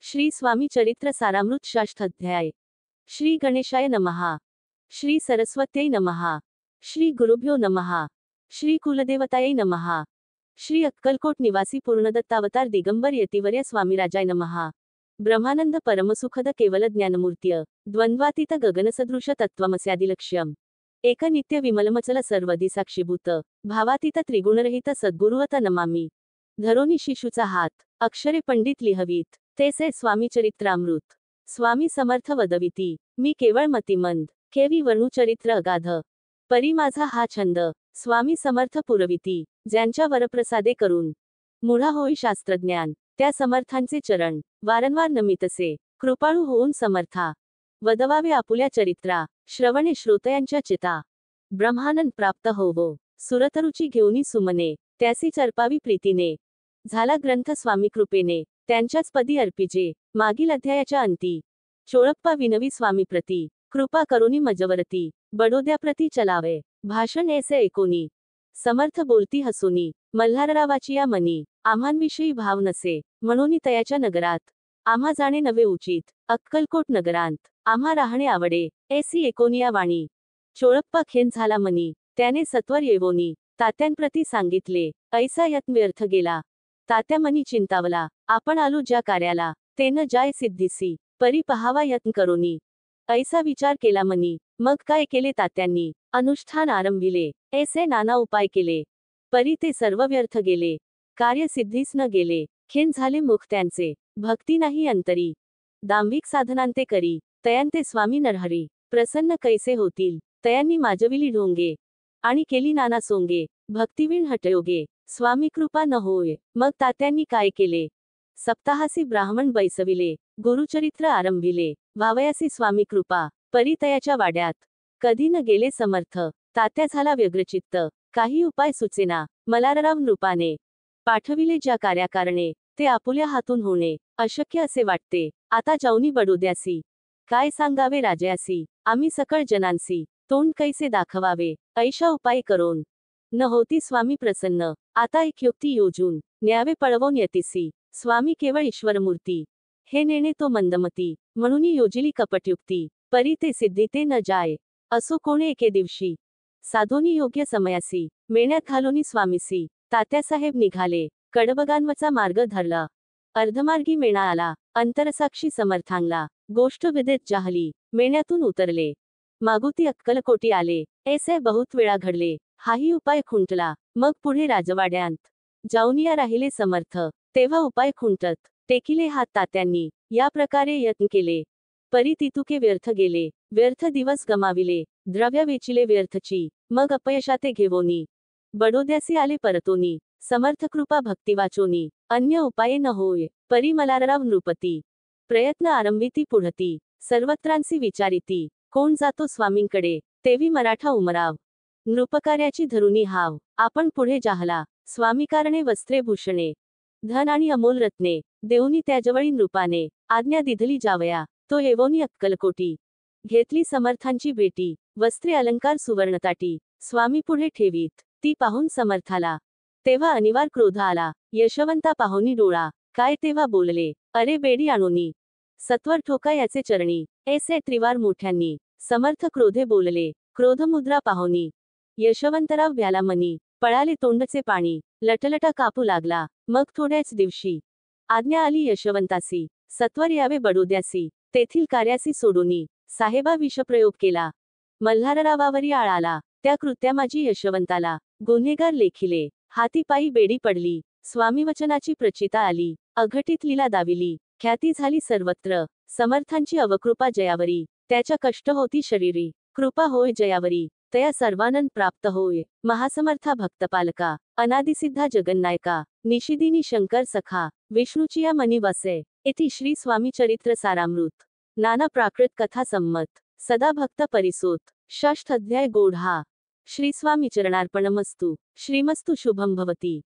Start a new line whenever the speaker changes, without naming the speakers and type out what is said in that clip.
श्री स्वामी चरित्र सारामृत षष्ठ अध्याय। श्री गणेशाय नमः। श्री सरस्वत्यै नमः। श्री गुरुभ्यो नमः। श्री कुलदेवतायै नमः। श्री अक्कलकोट निवासी पूर्णदत्तावतार दिगंबर यतिवर्य स्वामीराजाय नमः। ब्रह्मानंद परमसुखद केवल ज्ञानमूर्त्य द्वंद्वातीत गगनसदृश तत्त्वमस्यादिलक्ष्यम् एक नित्य विमलमचल सर्वदी साक्षीभूत भावातीत त्रिगुणरहित सद्गुरुवत नमामि। धरोनी शिशूचा हात अक्षरे पंडित लिहवीत तेसे स्वामी चरित्रामृत। स्वामी समर्थ वदविती मी केवळ मतिमंद केवी वर्णू चरित्र अगाध। परी माझा हा छंद स्वामी समर्थ पुरविती ज्यांच्या वरप्रसादे करून मूढा होई शास्त्रज्ञान त्या समर्थांचे चरण वारंवार नमितसे कृपाळू होऊन समर्था वदवावे आपुल्या चरित्रा श्रवणे श्रोतयांच्या चिता ब्रह्मानंद प्राप्त होवो सुरतरुची घेऊनी सुमने त्यासी चरपावी प्रीतीने झाला ग्रंथ स्वामी कृपेने त्यांच्याच पदी अर्पिजे मागील अध्यायाच्या अंती चोळप्पा विनवी स्वामी प्रती कृपा करुनी मजवरती बडोद्या प्रती चलावे भाषण ऐसे ऐकोनी समर्थ बोलती हसोनी मल्हाररावाची या मनी आम्हांविषयी भाव नसे म्हणून तयाच्या नगरात आम्हा जाणे नवे उचित अक्कलकोट नगरांत आम्हा राहणे आवडे ऐसी एकोनिया वाणी चोळप्पा खेन झाला मनी त्याने सत्वर येवोनी तात्यांप्रती सांगितले ऐसा यत्न व्यर्थ गेला तात्या मनी चिंतावला आपण आलो ज्या कार्याला ते न जाय सिद्धीसी परी पहावा यत्न करोनी ऐसा विचार केला मनी मग काय केले तात्यांनी अनुष्ठान आरंभिले ऐसे नाना उपाय केले परी ते सर्व व्यर्थ गेले कार्य सिद्धीस न गेले खिन्न झाले मुख त्यांचे भक्ती नाही अंतरी दांभिक साधनांते करी तयांते स्वामी नरहरी प्रसन्न कैसे होतील तयांनी माजविली ढोंगे आणि केली नाना सोंगे भक्तिवीण हटयोगे स्वामी कृपा न होय मग तात्यांनी काय केले सप्ताहासी ब्राह्मण बैसविले गुरुचरित्र आरंभिले वावयासी स्वामी कृपा परी तयाच्या वाड्यात कधी न गेले समर्थ तात्या झाला व्यग्रचित्त काही उपाय सुचेना मल्हारराव नृपाने पाठविले ज्या कार्याकारणे ते आपुल्या हातून होणे अशक्य असे वाटते आता जाऊनी बडोद्यासी काय सांगावे राजयासी आम्ही सकळ जनांसी तोंड कैसे दाखवावे ऐशा उपाय करोन न होती स्वामी प्रसन्न आता एक युक्ती योजून न्यावे पळवून यतीसी स्वामी केवळ ईश्वरमूर्ती हे नेणे तो मंदमती म्हणून योजिली कपटयुक्ती परी ते सिद्धीते न जाय असो कोणे एके दिवशी साधोनी योग्य समयासी मेण्यात घालोनी स्वामीसी तात्यासाहेब निघाले कडबगांवचा मार्ग धरला अर्धमार्गी मेणा आला अंतरसाक्षी समर्थांगला गोष्ट विदित जाहली मेण्यातून उतरले मागुती अक्कलकोटी आले ऐसे बहुत वेळा घडले हाही उपाय खुंटला मग पुढे राजवाड्यांत जाऊनिया राहिले समर्थ तेव्हा उपाय खुंटत टेकिले हात तात्यांनी या प्रकारे यत्न केले परी तितुके व्यर्थ गेले व्यर्थ दिवस गमाविले द्रव्य वेचिले व्यर्थची मग अपयशाते घेवोनी बडोद्यासी आले परतोनी समर्थ कृपा भक्ती वाचोनी अन्य उपाये न होय परी मल्हारराव नृपती प्रयत्न आरंभिती पुढती सर्वत्रांसी विचारिती कोण जातो स्वामींकडे तेवी मराठा उमराव नृपकार्याची धरुनी हाव आपण पुढे जाहला स्वामीकारणे वस्त्रे भूषणे धन आणि अमोल रत्ने देऊनी त्याजवळी नृपाने आज्ञा दिधली जावया तो येवोनी अक्कलकोटी घेतली समर्थांची भेटी वस्त्रे अलंकार सुवर्णताटी स्वामी पुढे ठेवीत ती पाहून समर्थाला तेव्हा अनिवार क्रोध आला यशवंता पाहोनी डोळा काय तेव्हा बोलले अरे बेडी आणोनी सत्वर ठोका याचे चरणी ऐसे त्रिवार मोठ्यांनी समर्थ क्रोधे बोलले क्रोधमुद्रा पाहोनी यशवंतराव भ्याला मनी पळाले तोंडचे पाणी लटलटा कापू लागला मग थोड्याच दिवशी आज्ञा आली यशवंतासी सत्वर यावे बडोद्यासी तेथील कार्यासी सोडूनी साहेबा विषप्रयोग केला मल्हाररावावरी आळ आला त्या कृत्यामाजी यशवंताला गुन्हेगार लेखिले हाती पायी बेडी पडली स्वामी वचनाची प्रचिता आली अघटित लीला दाविली ख्याती झाली सर्वत्र समर्थांची अवकृपा जयावरी त्याच्या कष्ट होती शरीरी कृपा होय जयावरी तया सर्वानंद प्राप्त होय महासमर्था भक्तपालका अनादिसिद्धा जगन्नायका निशिदिनी शंकर सखा विष्णूची या मनी वसे इति श्री स्वामी चरित्र सारामृत नाना प्राकृत कथा सम्मत सदा भक्त परिसोत षष्ठ अध्याय गोढा श्री स्वामी चरणार्पणमस्तु श्रीमस्तु शुभम भवती।